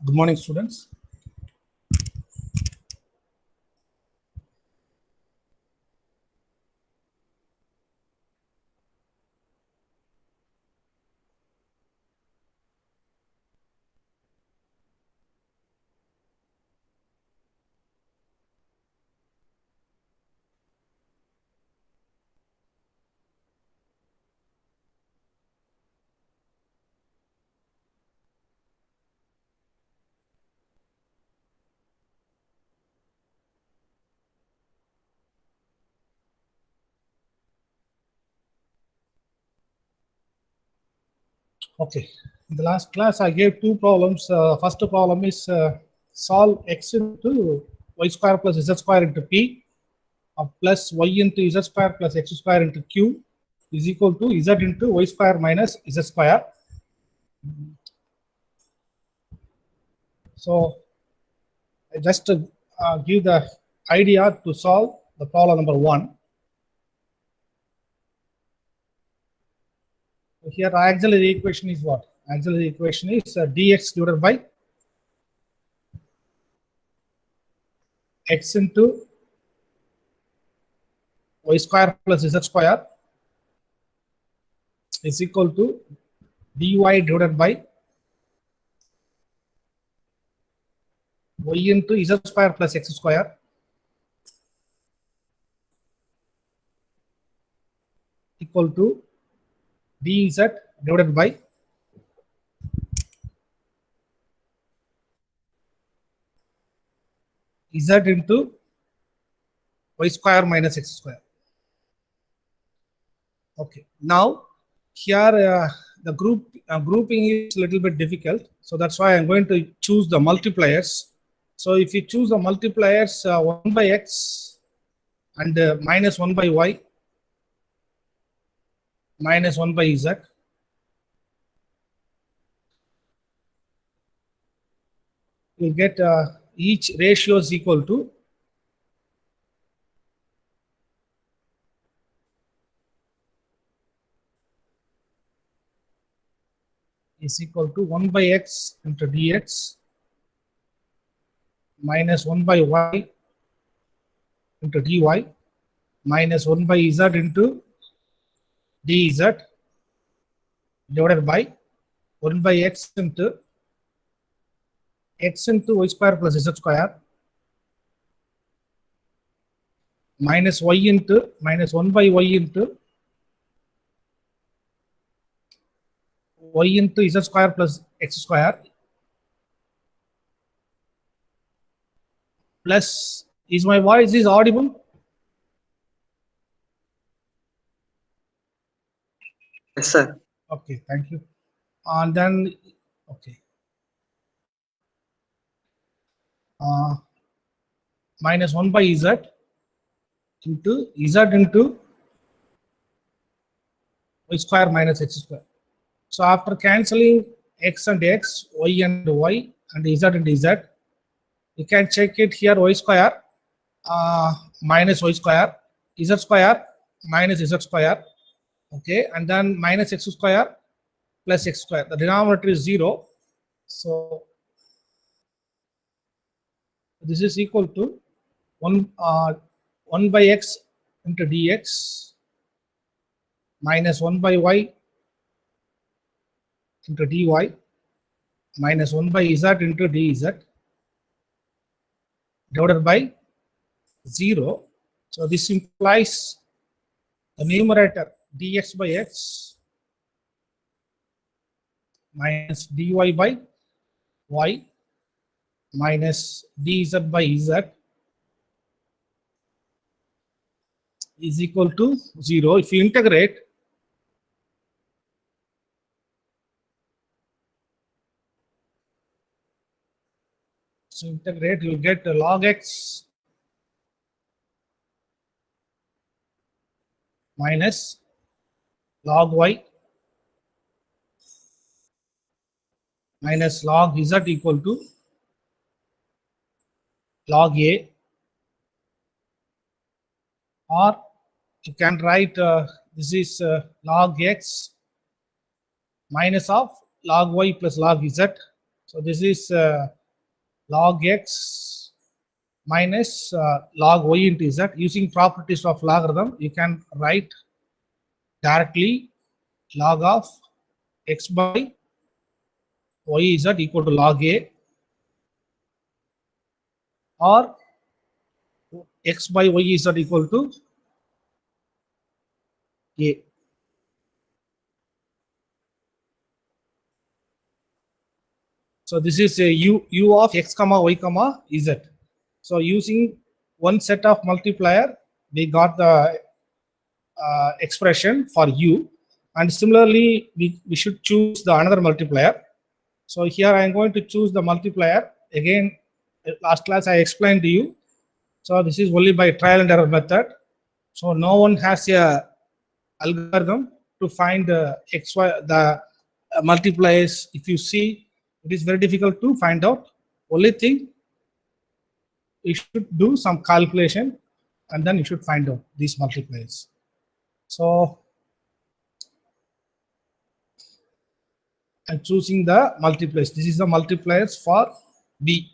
Good morning, students. Okay, in the last class I gave two problems. First problem is solve x into y square plus z square into p plus y into z square plus x square into q is equal to z into y square minus z square. So I just give the idea to solve the problem number 1. Here auxiliary equation is what? Auxiliary equation is dx divided by x into y square plus z square is equal to dy divided by y into z square plus x square equal to dz divided by z into y square minus x square. Okay, now here the grouping is a little bit difficult, so that's why I'm going to choose the multipliers. So if you choose the multipliers 1 by x and minus 1 by y minus 1 by z, you'll get each ratio is equal to is equal to 1 by x into dx minus 1 by y into dy minus 1 by z into dz divided by 1 by x into y square plus z square minus y into minus 1 by y into z square plus x square plus, is my voice is audible? Yes, sir. Okay, thank you. And then, okay. Minus 1 by z into y square minus x square. So after cancelling x and x, y and y, and z and z, you can check it here: y square minus y square, z square minus z square, okay, and then minus x square plus x square. The denominator is 0, so this is equal to 1 by x into dx minus 1 by y into dy minus 1 by z into dz divided by 0. So this implies the numerator dx by x minus dy by y minus dz by z is equal to 0. If you integrate, you'll get log x minus log y minus log z equal to log a, or you can write this is log x minus of log y plus log z. So this is log x minus log y into z. Using properties of logarithm, you can write directly log of x by y z equal to log a, or x by y z equal to a. So this is a u of x comma y comma z. So using one set of multiplier, we got the expression for u, and similarly we should choose the another multiplier. So here I am going to choose the multiplier again. Last class I explained to you. So this is only by trial and error method. So no one has a algorithm to find the multipliers. If you see, it is very difficult to find out. Only thing, you should do some calculation and then you should find out these multipliers. So I'm choosing the multipliers. This is the multipliers for B.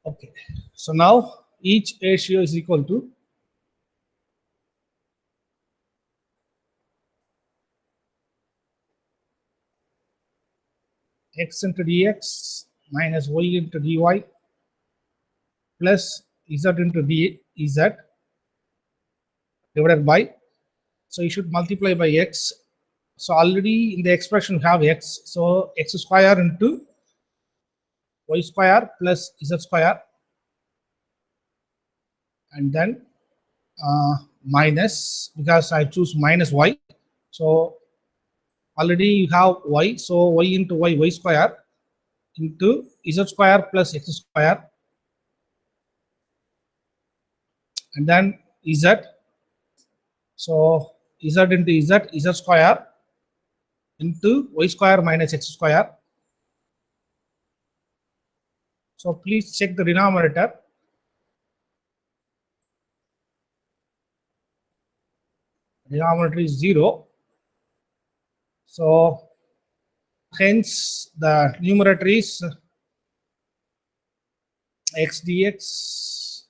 Okay. So now each ratio is equal to x into dx minus y into dy plus z into dz divided by, so you should multiply by x. So already in the expression we have x, so x square into y square plus z square, and then minus, because I choose minus y, so already you have y, so y into y square into z square plus x square, and then z, so z into z square into y square minus x square. So please check the denominator. Denominator is 0. So hence the numerator is x dx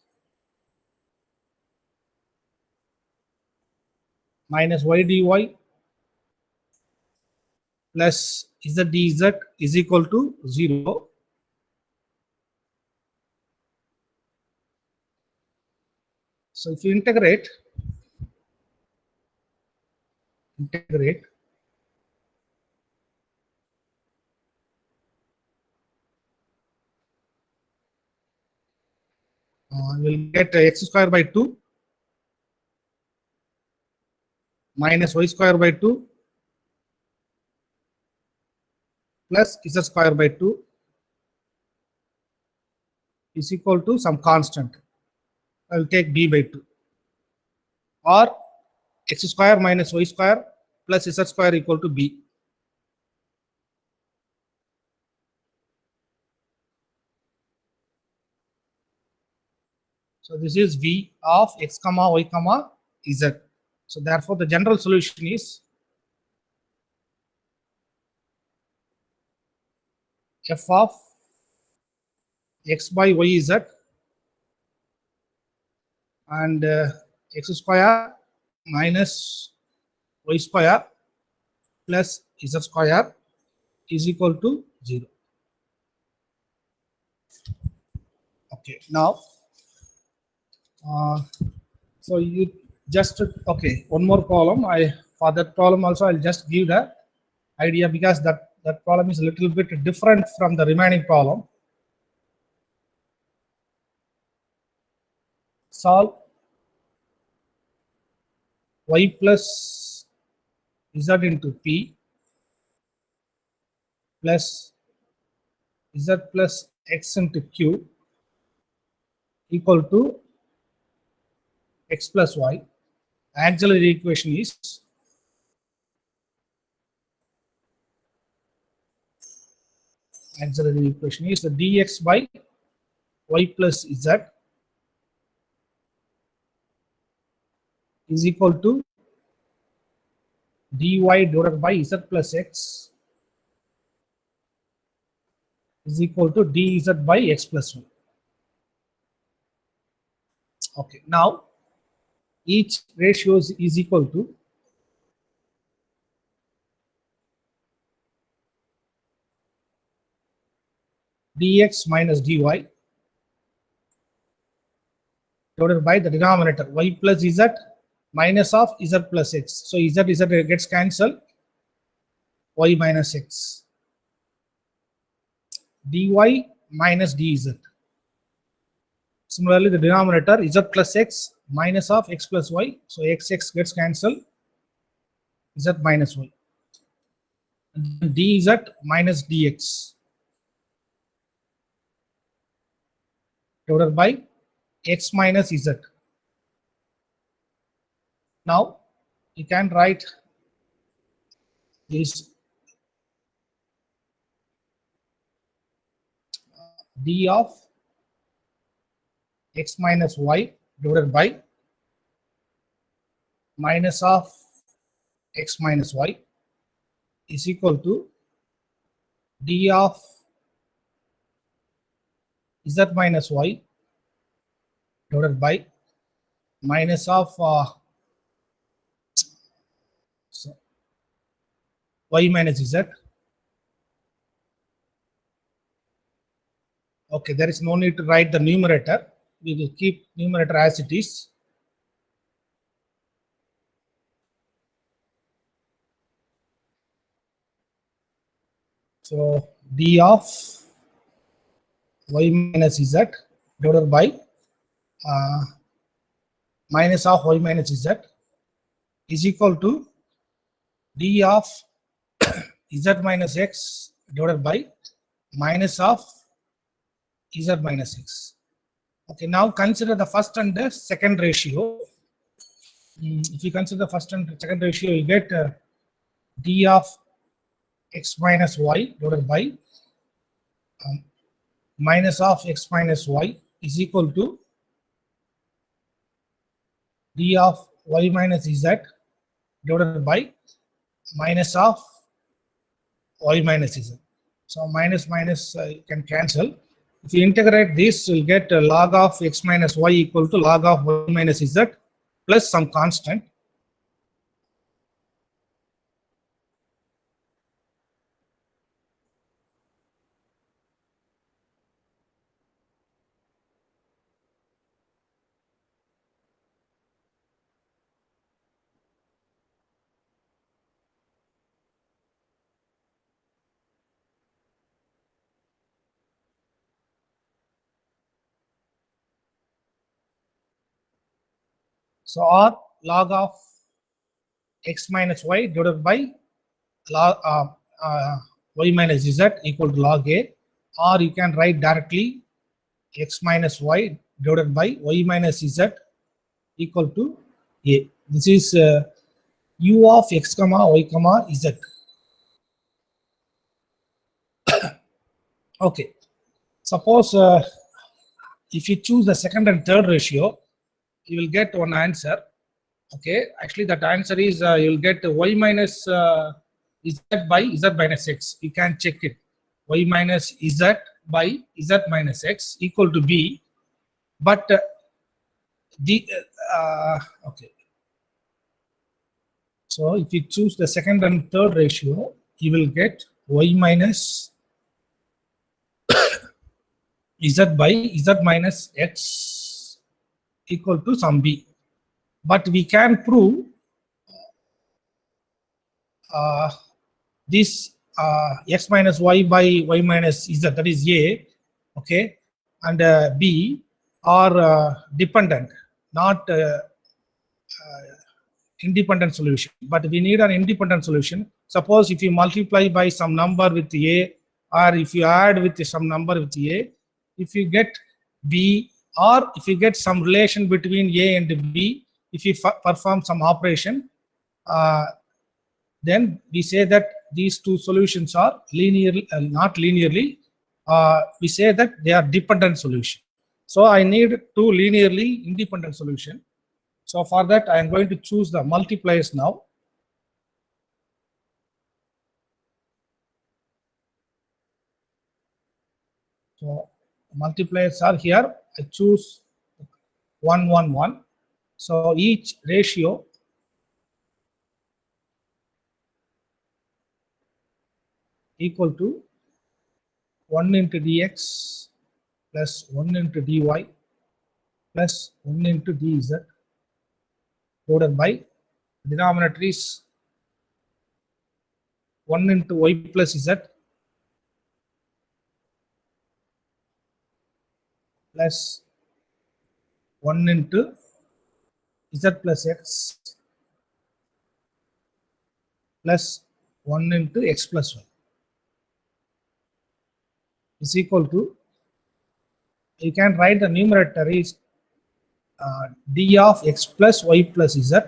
minus y dy plus z dz is equal to 0. So if you integrate, we'll get x square by 2 minus y square by 2 plus z square by 2 is equal to some constant. I will take b by 2, or x square minus y square plus z square equal to b. So this is v of x comma y comma z. So therefore the general solution is f of x by y z and x square minus y square plus z square is equal to 0. Okay, now so you just, okay, one more problem. For that problem also I'll just give the idea, because that problem is a little bit different from the remaining problem. Solve y plus z into p plus z plus x into q equal to x plus y. Auxiliary equation is the dx by y plus z is equal to dy divided by z plus x is equal to dz by x plus 1. Okay, now each ratio is equal to dx minus dy divided by the denominator y plus z minus of z plus x. So z gets cancelled, y minus x. dy minus dz. Similarly, the denominator z plus x minus of x plus y. So x gets cancelled, z minus y. And then dz minus dx divided by x minus z. Now you can write this d of x minus y divided by minus of x minus y is equal to d of z minus y divided by minus of y minus z. Okay, there is no need to write the numerator. We will keep numerator as it is. So d of y minus z divided by minus of y minus z is equal to d of z minus x divided by minus of z minus x. Okay, now consider the first and the second ratio. If you consider the first and second ratio, you get d of x minus y divided by minus of x minus y is equal to d of y minus z divided by minus of y minus z. So minus you can cancel. If you integrate this, you'll get log of x minus y equal to log of y minus z plus some constant. So or log of x minus y divided by log y minus z equal to log a, or you can write directly x minus y divided by y minus z equal to a. This is u of x comma y comma z. Okay, suppose if you choose the second and third ratio, you will get one answer. Okay, actually that answer is you will get y minus z by z minus x. You can check it. Y minus z by z minus x equal to b. But okay. So if you choose the second and third ratio, you will get y minus z by z minus x equal to some b. But we can prove this x minus y by y minus z, that is a, okay, and b are dependent, not independent solution. But we need an independent solution. Suppose if you multiply by some number with a, or if you add with some number with a, if you get b, or if you get some relation between a and b, if you perform some operation, then we say that these two solutions are linearly, not linearly, we say that they are dependent solution. So I need two linearly independent solution. So for that I am going to choose the multipliers now. So multipliers are here. I choose 1, 1, 1. So each ratio equal to 1 into dx plus 1 into dy plus 1 into dz divided by denominator is 1 into y plus z plus 1 into z plus x plus 1 into x plus y is equal to, you can write the numerator is d of x plus y plus z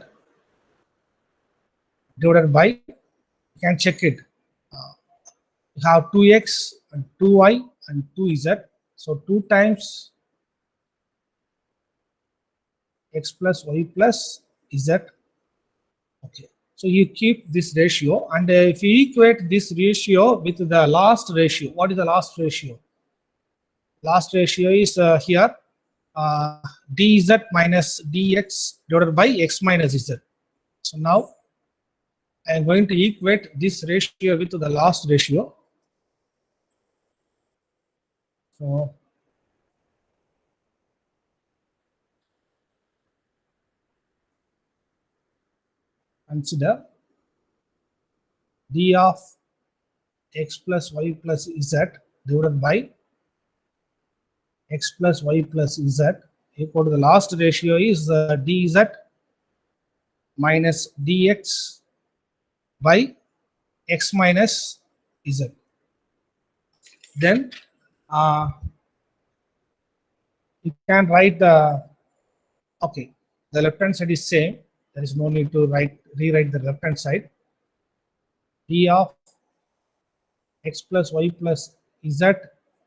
divided by, you can check it. You have 2x and 2y and 2z. So 2 times x plus y plus z. Okay. So you keep this ratio, and if you equate this ratio with the last ratio, what is the last ratio? Last ratio is here dz minus dx divided by x minus z. So now I am going to equate this ratio with the last ratio. So consider d of x plus y plus z divided by x plus y plus z equal to the last ratio is dz minus dx by x minus z. Then you can write the, okay, the left hand side is same. There is no need to rewrite the left hand side. D of x plus y plus z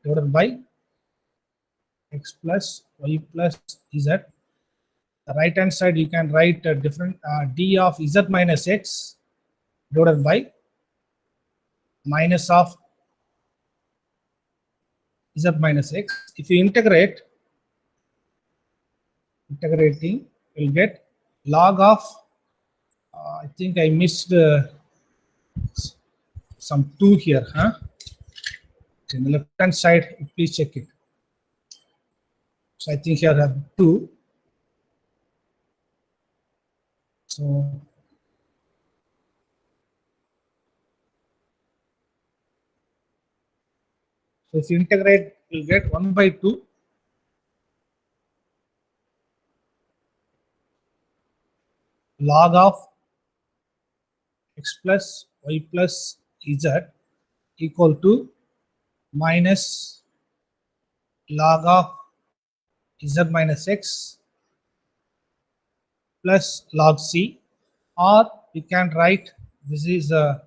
divided by x plus y plus z. The right hand side you can write a different d of z minus x divided by minus of z minus x. If you integrating, you'll get log of, I think I missed some 2 here, huh? In the left hand side, please check it. So I think here I have 2. So if you integrate, you'll get 1 by 2 log of x plus y plus z equal to minus log of z minus x plus log c, or you can write this is a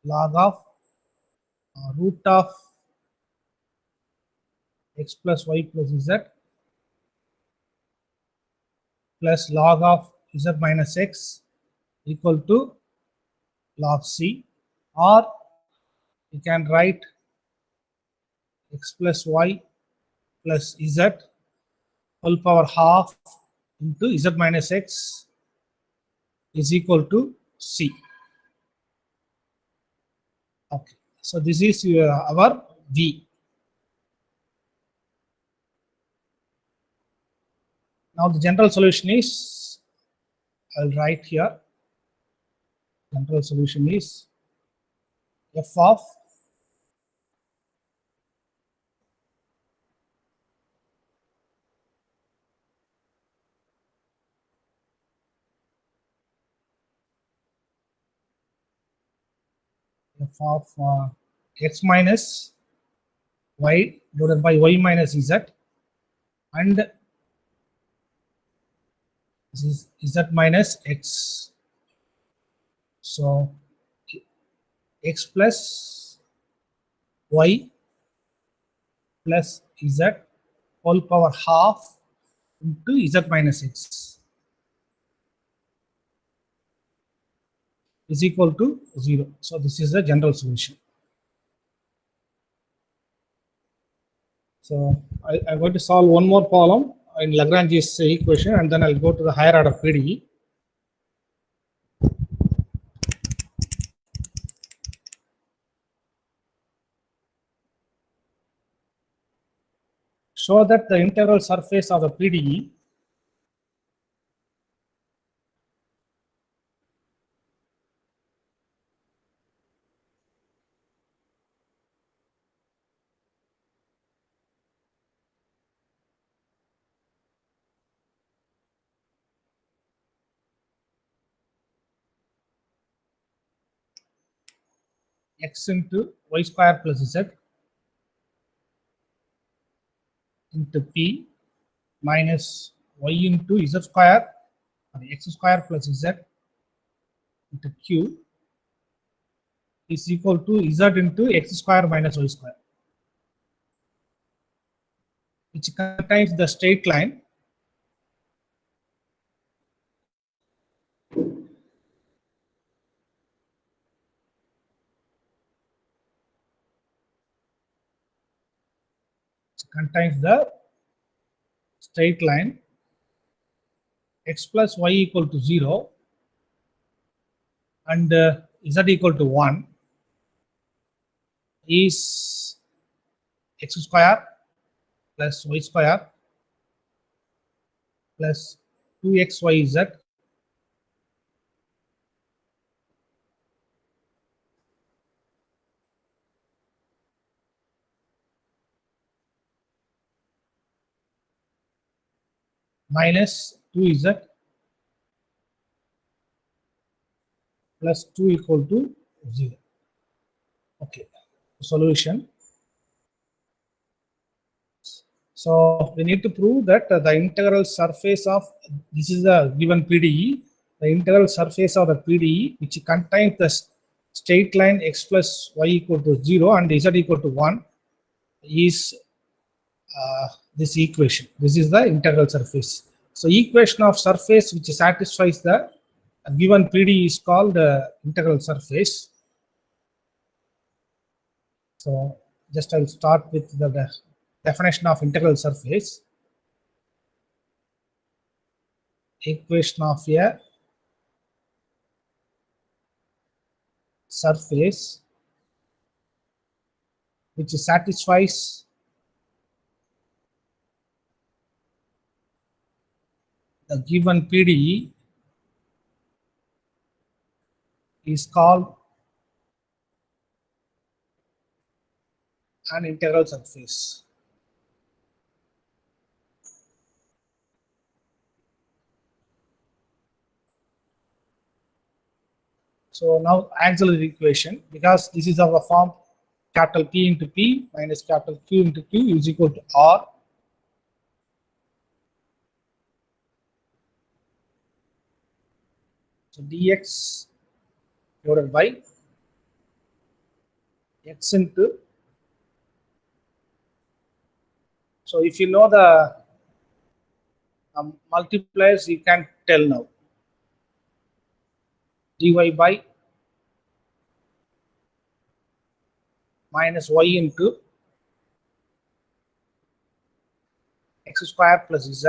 log of root of x plus y plus z plus log of z minus x equal to log c, or you can write x plus y plus z whole power half into z minus x is equal to c. Okay, so this is our v. Now the general solution is, I'll write here, general solution is f of x minus y divided by y minus z, and this is z minus x. So x plus y plus z whole power half into z minus x is equal to 0. So this is the general solution. So I'm going to solve one more problem in Lagrange's equation, and then I'll go to the higher order PDE. Show that the integral surface of the PDE x into y square plus z into p minus y into z square, x square plus z into q is equal to z into x square minus y square, which contains the straight line x plus y equal to 0 and z equal to 1 is x square plus y square plus 2xyz minus 2z plus 2 equal to 0. Okay, solution. So we need to prove that the integral surface of, this is the given PDE, the integral surface of the PDE which contains the straight line x plus y equal to 0 and z equal to 1 is this equation. This is the integral surface. So equation of surface which satisfies the given PDE is called integral surface. So just I'll start with the definition of integral surface. Equation of a surface which satisfies the given PDE is called an integral surface. So now auxiliary equation, because this is our form capital P into P minus capital Q into Q is equal to R. So dx divided by x into, so if you know the multipliers, you can tell now. Dy by minus y into x square plus z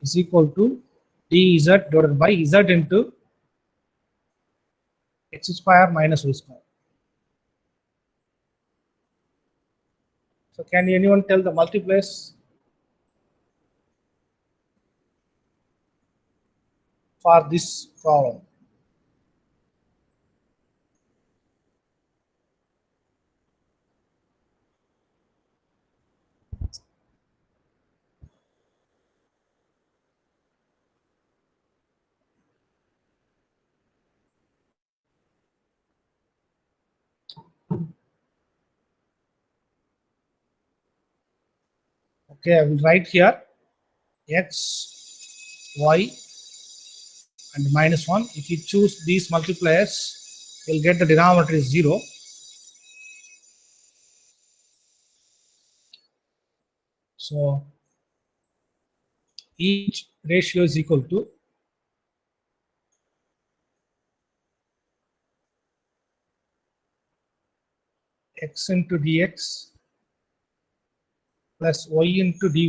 is equal to dz divided by z into x square minus y square. So can anyone tell the multipliers for this problem? Okay, I will write here x, y, and minus 1. If you choose these multipliers, you'll get the denominator is 0. So each ratio is equal to x into dx plus y into dy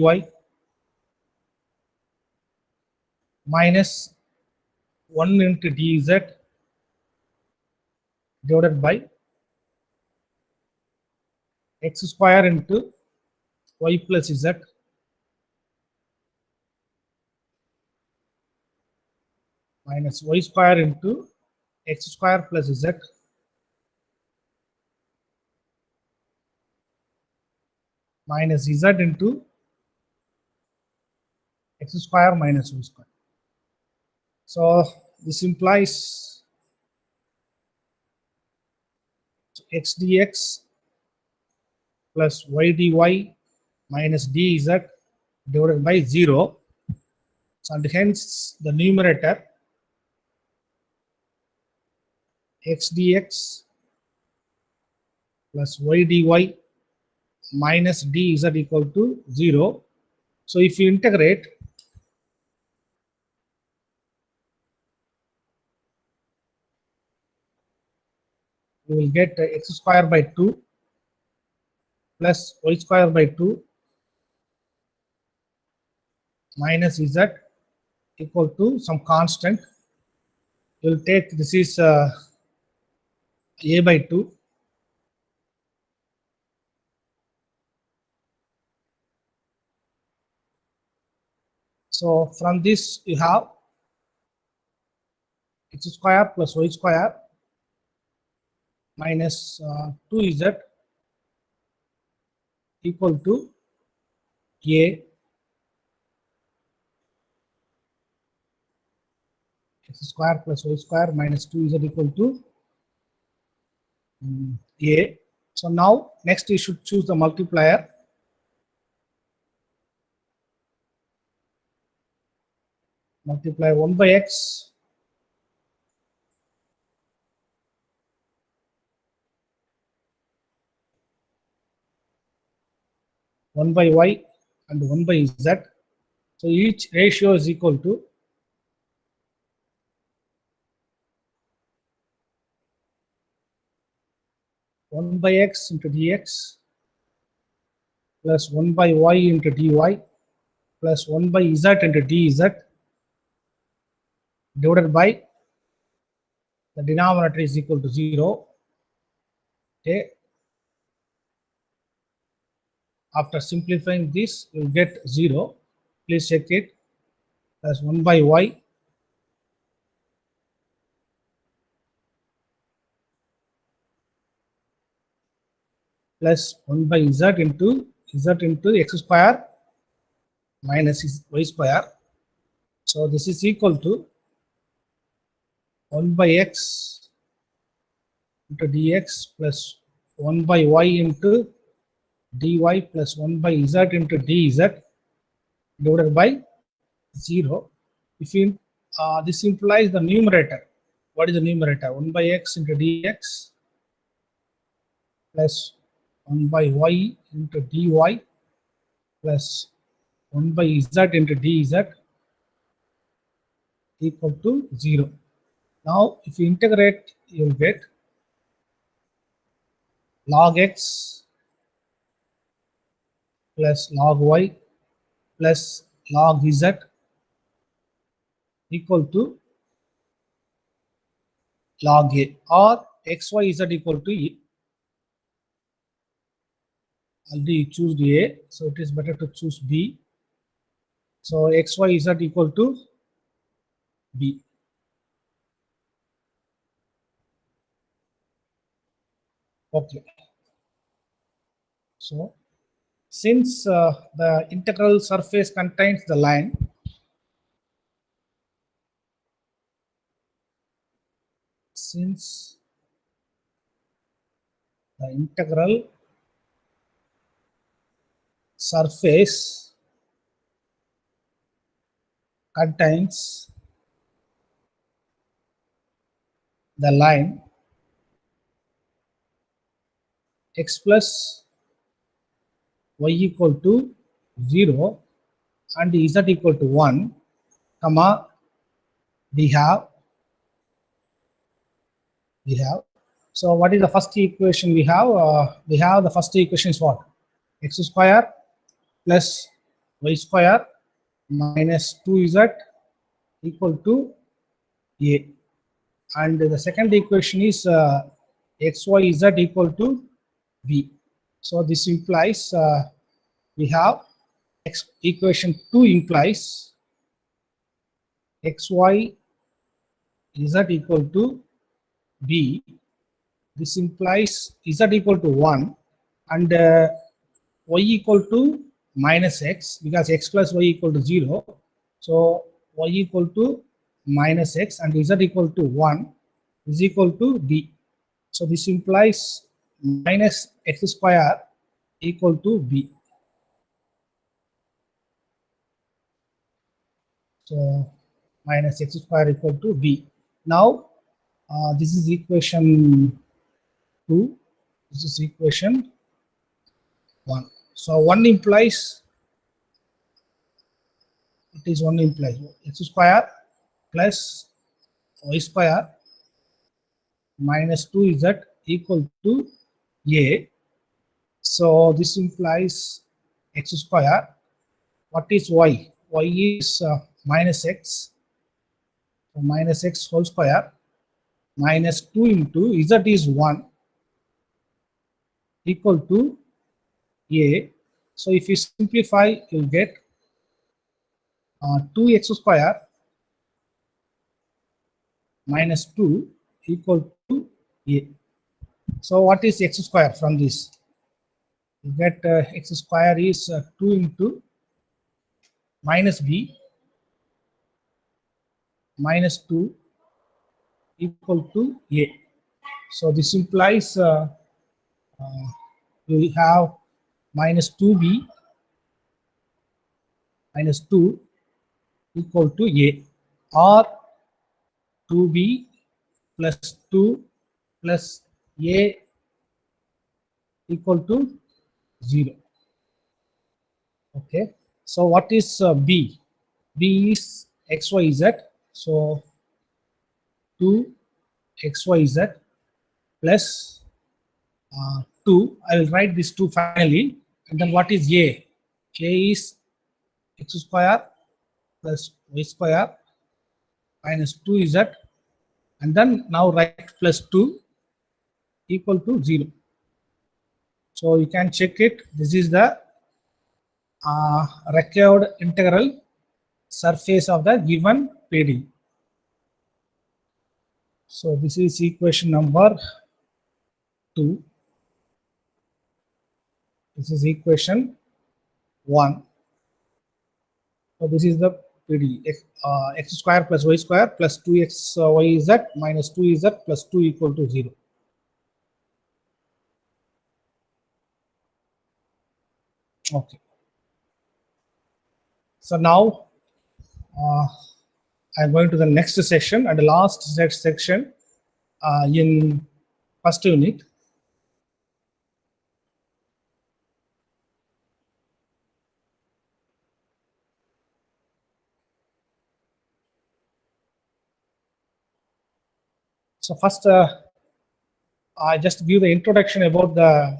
minus 1 into dz divided by x square into y plus z minus y square into x square plus z minus z into x square minus y square. So this implies x dx plus y dy minus dz divided by 0, and hence the numerator x dx plus y dy minus dz equal to 0. So if you integrate, you will get x square by 2 plus y square by 2 minus z equal to some constant. You will take this is a by 2. So from this you have x square plus y square minus 2z equal to a x square plus y square minus 2z equal to a. So now next you should choose the multiplier. Multiply 1 by x one by y and 1 by z. So each ratio is equal to 1 by x into dx plus 1 by y into dy plus 1 by z into dz divided by the denominator is equal to 0. Okay. After simplifying this, you will get 0. Please check it. Plus 1 by y plus 1 by z into x square minus y square. So this is equal to 1 by x into dx plus 1 by y into dy plus 1 by z into dz divided by 0. If you this implies the numerator. What is the numerator? 1 by x into dx plus 1 by y into dy plus 1 by z into dz equal to 0. Now if you integrate, you will get log x plus log y plus log z equal to log a, or xyz equal to e. Already you choose a, so it is better to choose b. So xyz equal to b. Okay. So since the integral surface contains the line, since the integral surface contains the line x plus y equal to 0 and z equal to 1, comma, we have So what is the first equation we have? We have the first equation is what? X square plus y square minus 2z equal to a. And the second equation is xyz equal to b. So this implies we have equation 2 implies xy z equal to b. This implies z equal to 1 and y equal to minus x, because x plus y equal to 0. So y equal to minus x and z equal to 1 is equal to b. So this implies minus x square equal to b. So minus x square equal to b. Now this is equation 2. This is equation 1. So 1 implies, it is 1 implies x square plus y square minus 2z equal to a. So this implies x square. What is y? Y is minus x. So minus x whole square minus 2 into z is 1 equal to a. So if you simplify, you'll get 2x square minus 2 equal to a. So what is x square from this? You get x square is 2 into minus b minus 2 equal to a. So this implies we have minus 2b minus 2 equal to a, or 2b plus 2 plus a equal to 0. Okay. So what is b? B is xyz. So 2 xyz plus 2. I will write this 2 finally. And then what is a? A is x square plus y square minus 2z. And then now write plus 2 equal to 0. So you can check it. This is the required integral surface of the given PDE. So this is equation number 2. This is equation 1. So this is the PDE. X square plus y square plus 2xyz minus 2z plus 2 equal to 0. Okay. So now I'm going to the next section and the last section in first unit. So first, I just give the introduction about the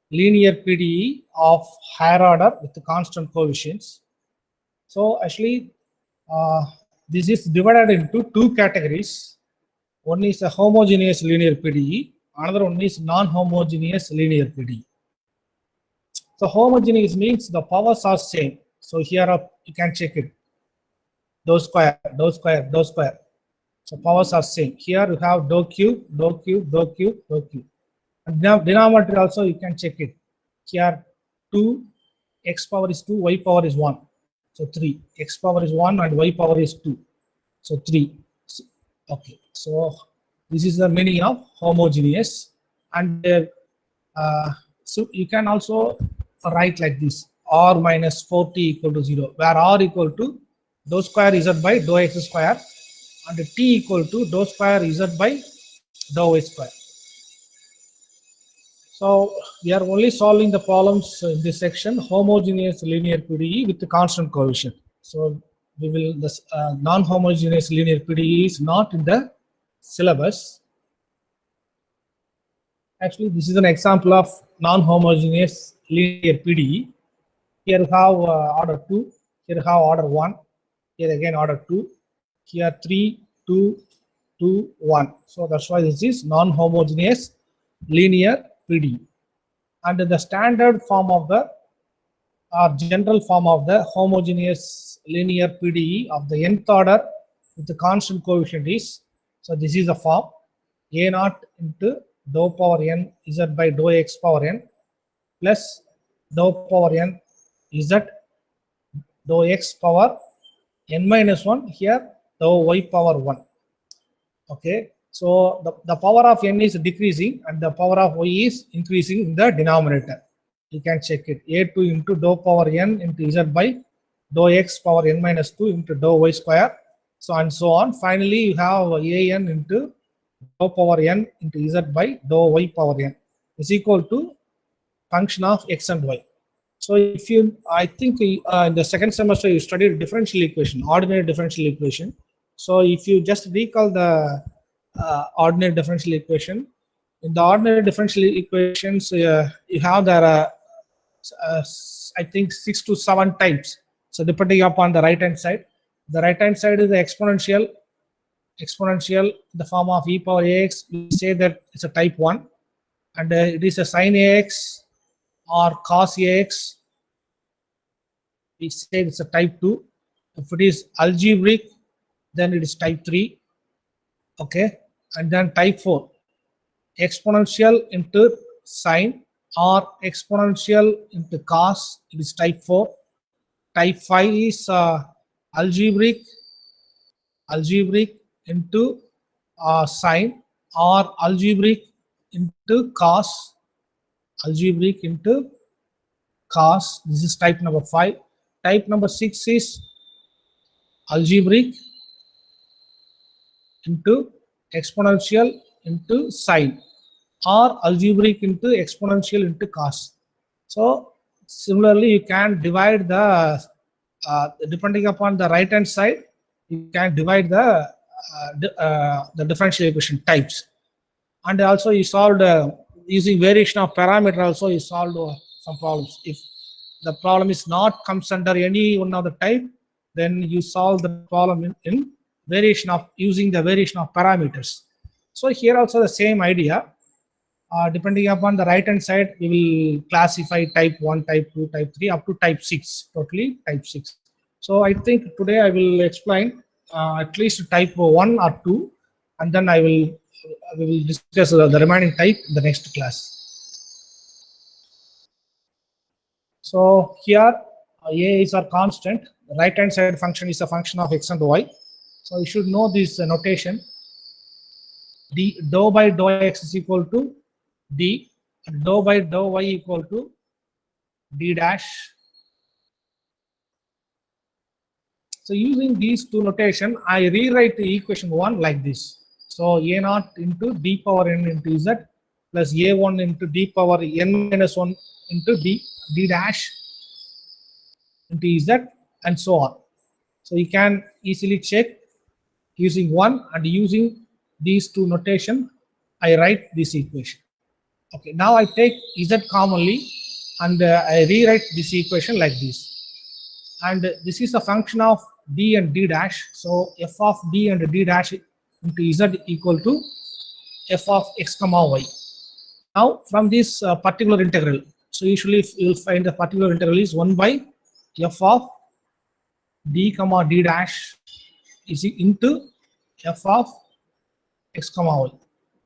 linear PDE of higher order with the constant coefficients. So actually, this is divided into 2 categories. One is a homogeneous linear PDE, another one is non-homogeneous linear PDE. So homogeneous means the powers are same. So here you can check it. Dou square, dou square, dou square. So powers are same. Here you have dou cube, dou cube, dou cube, dou cube. And denominator also you can check it. Here 2, x power is 2, y power is 1. So 3. X power is 1 and y power is 2. So 3. Okay. So this is the meaning of homogeneous. And so you can also write like this: r minus 4t equal to 0, where r equal to dou square z by dou x square and t equal to dou square z by dou y square. So we are only solving the problems in this section, homogeneous linear PDE with the constant coefficient. So we will, this non-homogeneous linear PDE is not in the syllabus. Actually, this is an example of non-homogeneous linear PDE. Here you have order 2, here you have order 1, here again order 2, here 3, 2, 2, 1. So that's why this is non-homogeneous linear PDE. And the standard form of the general form of the homogeneous linear PDE of the nth order with the constant coefficient is, so this is the form a naught into dou power n z by dou x power n plus dou power n z dou x power n minus 1, here dou y power 1. Okay, so the power of n is decreasing and the power of y is increasing in the denominator. You can check it. A2 into dou power n into z by dou x power n minus 2 into dou y square, so and so on. Finally, you have an into dou power n into z by dou y power n is equal to function of x and y. So if you, I think in the second semester you studied differential equation, ordinary differential equation. So if you just recall the ordinary differential equation, in the ordinary differential equations, you have there I think 6 to 7 types. So depending upon the right hand side, the right hand side is the exponential in the form of e power ax. We say that it's a type 1, and it is a sin ax or cos ax. We say it's a type 2. If it is algebraic, then it is type 3. Okay, and then type 4, exponential into sine or exponential into cos, it is type 4. Type 5 is algebraic into sine or algebraic into cos, this is type number 5. Type number 6 is algebraic into exponential into sine or algebraic into exponential into cos. So similarly, you can divide the depending upon the right hand side, you can divide the differential equation types. And also you solved using variation of parameter. Also you solved some problems. If the problem is not comes under any one of the type, then you solve the problem in variation of using the variation of parameters. So here also the same idea. Depending upon the right hand side, we will classify type 1, type 2, type 3 up to type 6, totally type 6. So I think today I will explain at least type 1 or 2, and then we will discuss the remaining type in the next class. So here a is our constant. The right hand side function is a function of x and y. So you should know this notation. D dou by dou x is equal to d, and dou by dou y equal to d dash. So using these two notation, I rewrite the equation 1 like this. So a naught into d power n into z plus a1 into d power n minus 1 into d dash into z, and so on. So you can easily check using 1 and using these two notation, I write this equation. Okay, now I take z commonly and I rewrite this equation like this. And this is a function of d and d dash. So f of d and d dash into z equal to f of x comma y. Now from this particular integral, so usually you will find the particular integral is 1 by f of d comma d dash is into f of x comma y.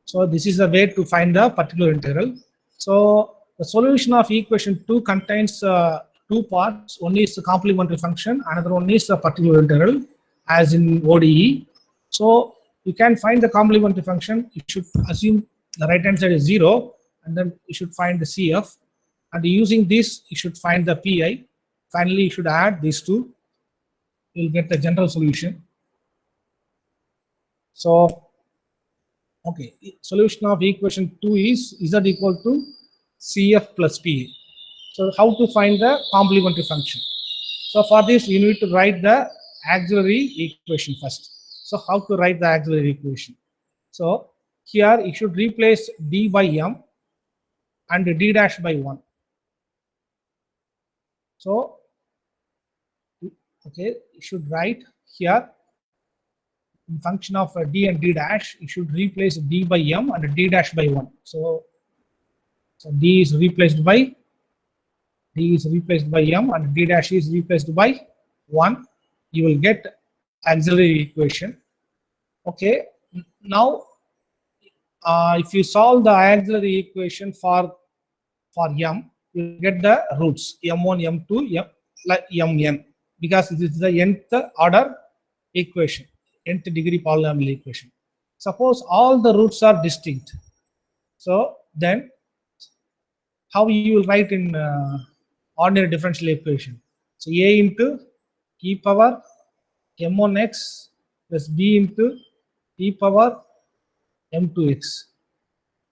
So this is the way to find the particular integral. So the solution of equation 2 contains two parts. One is the complementary function, another one is the particular integral as in ODE. So you can find the complementary function. You should assume the right hand side is 0, and then you should find the CF, and using this you should find the PI. Finally you should add these two, you will get the general solution. So okay, solution of equation 2 is z equal to CF plus PA. So how to find the complementary function? So for this you need to write the auxiliary equation first. So how to write the auxiliary equation? So here you should replace d by m and d dash by 1. So, okay, you should write here in function of d and d dash, you should replace d by m and d dash by 1. So d is replaced by m and d dash is replaced by 1. You will get auxiliary equation. Okay, now if you solve the auxiliary equation for m, you get the roots m1, m2, mn, because this is the nth order equation, nth degree polynomial equation. Suppose all the roots are distinct, so then how you will write in ordinary differential equation? So a into e power m1x plus b into e power m2x.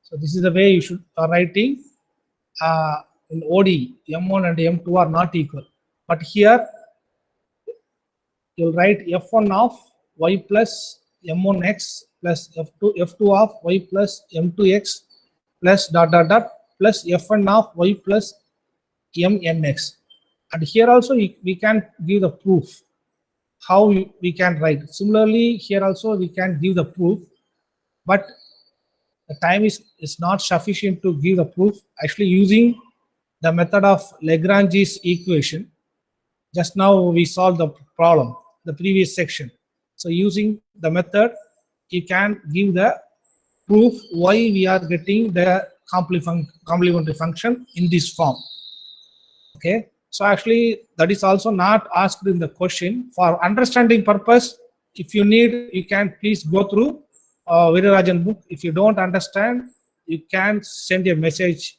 So this is the way you should writing. In ODE, m1 and m2 are not equal, but here you'll write f1 of y plus m1x plus f2 of y plus m2x plus dot dot dot plus f1 of y plus mnx. And here also we can give the proof how we can write. Similarly, here also we can give the proof, but the time is not sufficient to give the proof. Actually, using the method of Lagrange's equation, just now we solved the problem, the previous section. So using the method, you can give the proof why we are getting the complementary function in this form. Okay, so actually that is also not asked in the question. For understanding purpose, if you need, you can please go through Virarajan book. If you don't understand, you can send a message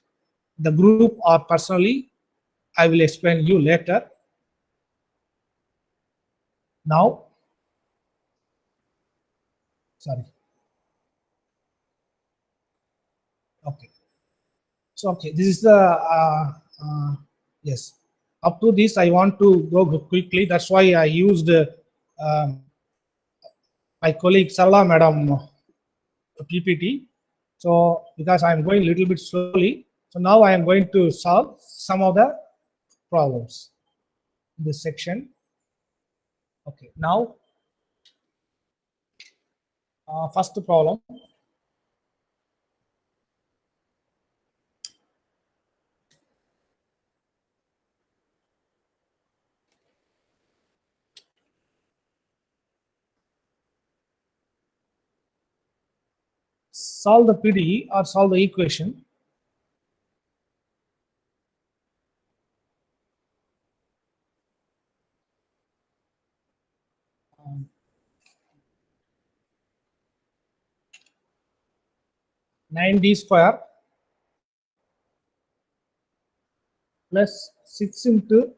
the group or personally. I will explain you later. Now, sorry. Okay. So okay, this is the yes. Up to this, I want to go quickly. That's why I used my colleague Sarla Madam PPT. So because I am going a little bit slowly, so now I am going to solve some of the problems in this section. Okay, now first problem. Solve the PDE or solve the equation. Nine d square plus 6 into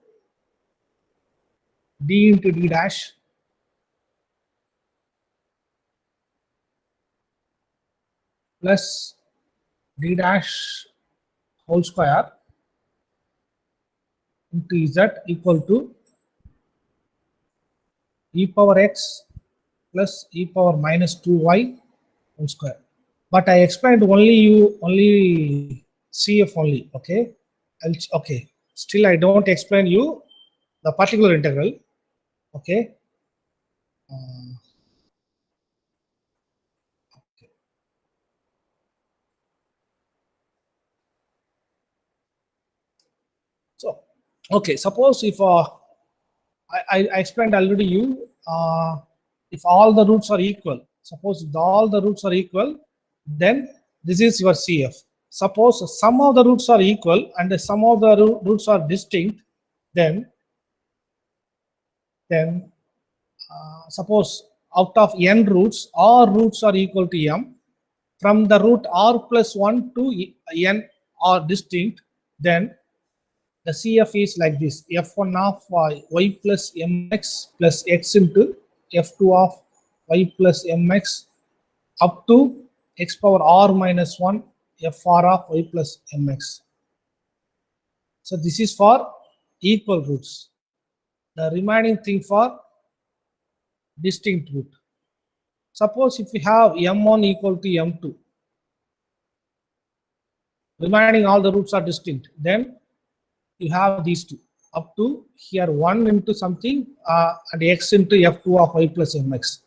d into d dash plus d dash whole square into z equal to e power x plus e power minus 2y whole square. But I explained only CF only. Okay, okay. Still, I don't explain you the particular integral. Okay. Okay. So, okay. Suppose if I explained already you if all the roots are equal. Suppose if all the roots are equal, then this is your CF. Suppose some of the roots are equal and some of the roots are distinct, then suppose out of n roots, all roots are equal to m. From the root r plus 1 to n are distinct, then the CF is like this: f1 of y plus mx plus x into f2 of y plus mx up to x power r minus 1 fr of y plus mx. So this is for equal roots. The remaining thing for distinct root. Suppose if we have m1 equal to m2, remaining all the roots are distinct, then you have these two up to here 1 into something and x into f2 of y plus mx.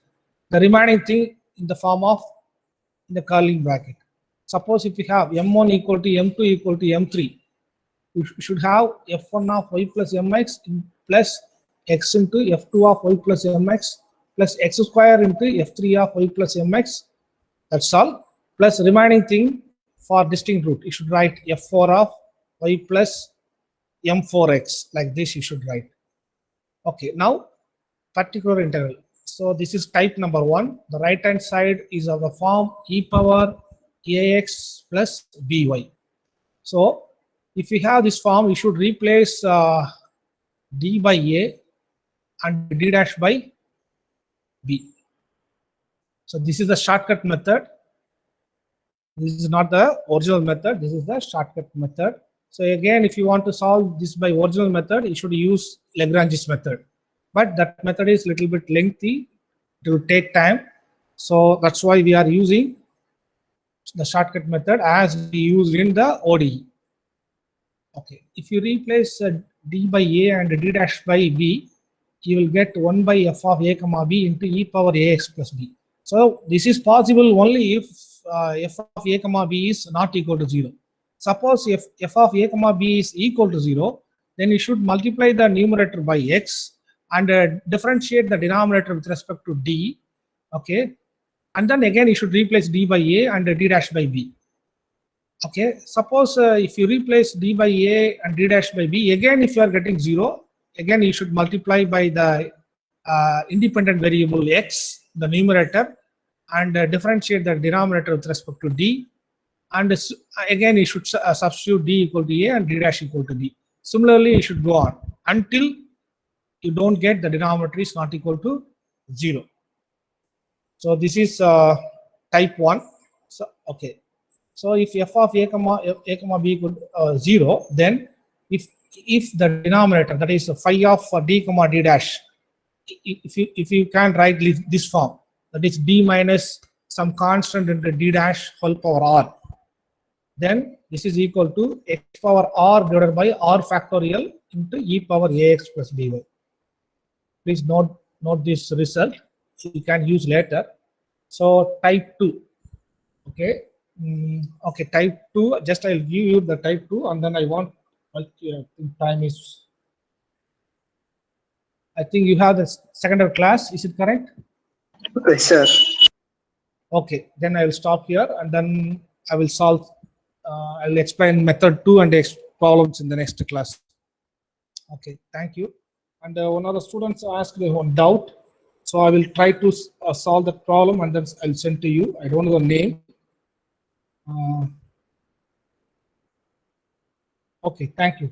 The remaining thing in the form of in the curling bracket. Suppose if we have m1 equal to m2 equal to m3, we should have f1 of y plus mx plus x into f2 of y plus mx plus x square into f3 of y plus mx. That's all. Plus remaining thing for distinct root, you should write f4 of y plus m4x, like this you should write. Okay, now particular integral. So this is type number 1. The right hand side is of the form e power ax plus by. So if we have this form, we should replace d by a and d dash by b. So this is the shortcut method. This is not the original method. This is the shortcut method. So again, if you want to solve this by original method, you should use Lagrange's method. But that method is a little bit lengthy. It will take time. So that's why we are using the shortcut method as we used in the ODE. Okay, if you replace d by a and d dash by b, you will get 1 by f of a comma b into e power ax plus b. So this is possible only if f of a comma b is not equal to 0. Suppose if f of a comma b is equal to 0, then you should multiply the numerator by x and differentiate the denominator with respect to d. Okay, and then again you should replace d by a and d dash by b. Okay, suppose if you replace d by a and d dash by b, again if you are getting 0, again you should multiply by the independent variable x, the numerator, and differentiate the denominator with respect to d. And again you should substitute d equal to a and d dash equal to b. Similarly, you should go on until you don't get the denominator is not equal to 0. So this is type 1. So okay. So if f of a comma b equal to 0, then if the denominator, that is phi of d comma d dash, if you can write this form, that is d minus some constant into d dash whole power r, then this is equal to x power r divided by r factorial into e power ax plus by. Please note this result. You can use later. So type 2. Okay. Okay, type 2. Just I'll give you the type 2, and then I want time is. I think you have the secondary class. Is it correct? Yes, sir. Okay, then I will stop here, and then I will solve. I will explain method 2 and problems in the next class. Okay, thank you. And one of the students asked me one doubt, so I will try to solve that problem, and then I'll send to you. I don't know the name. Okay, thank you.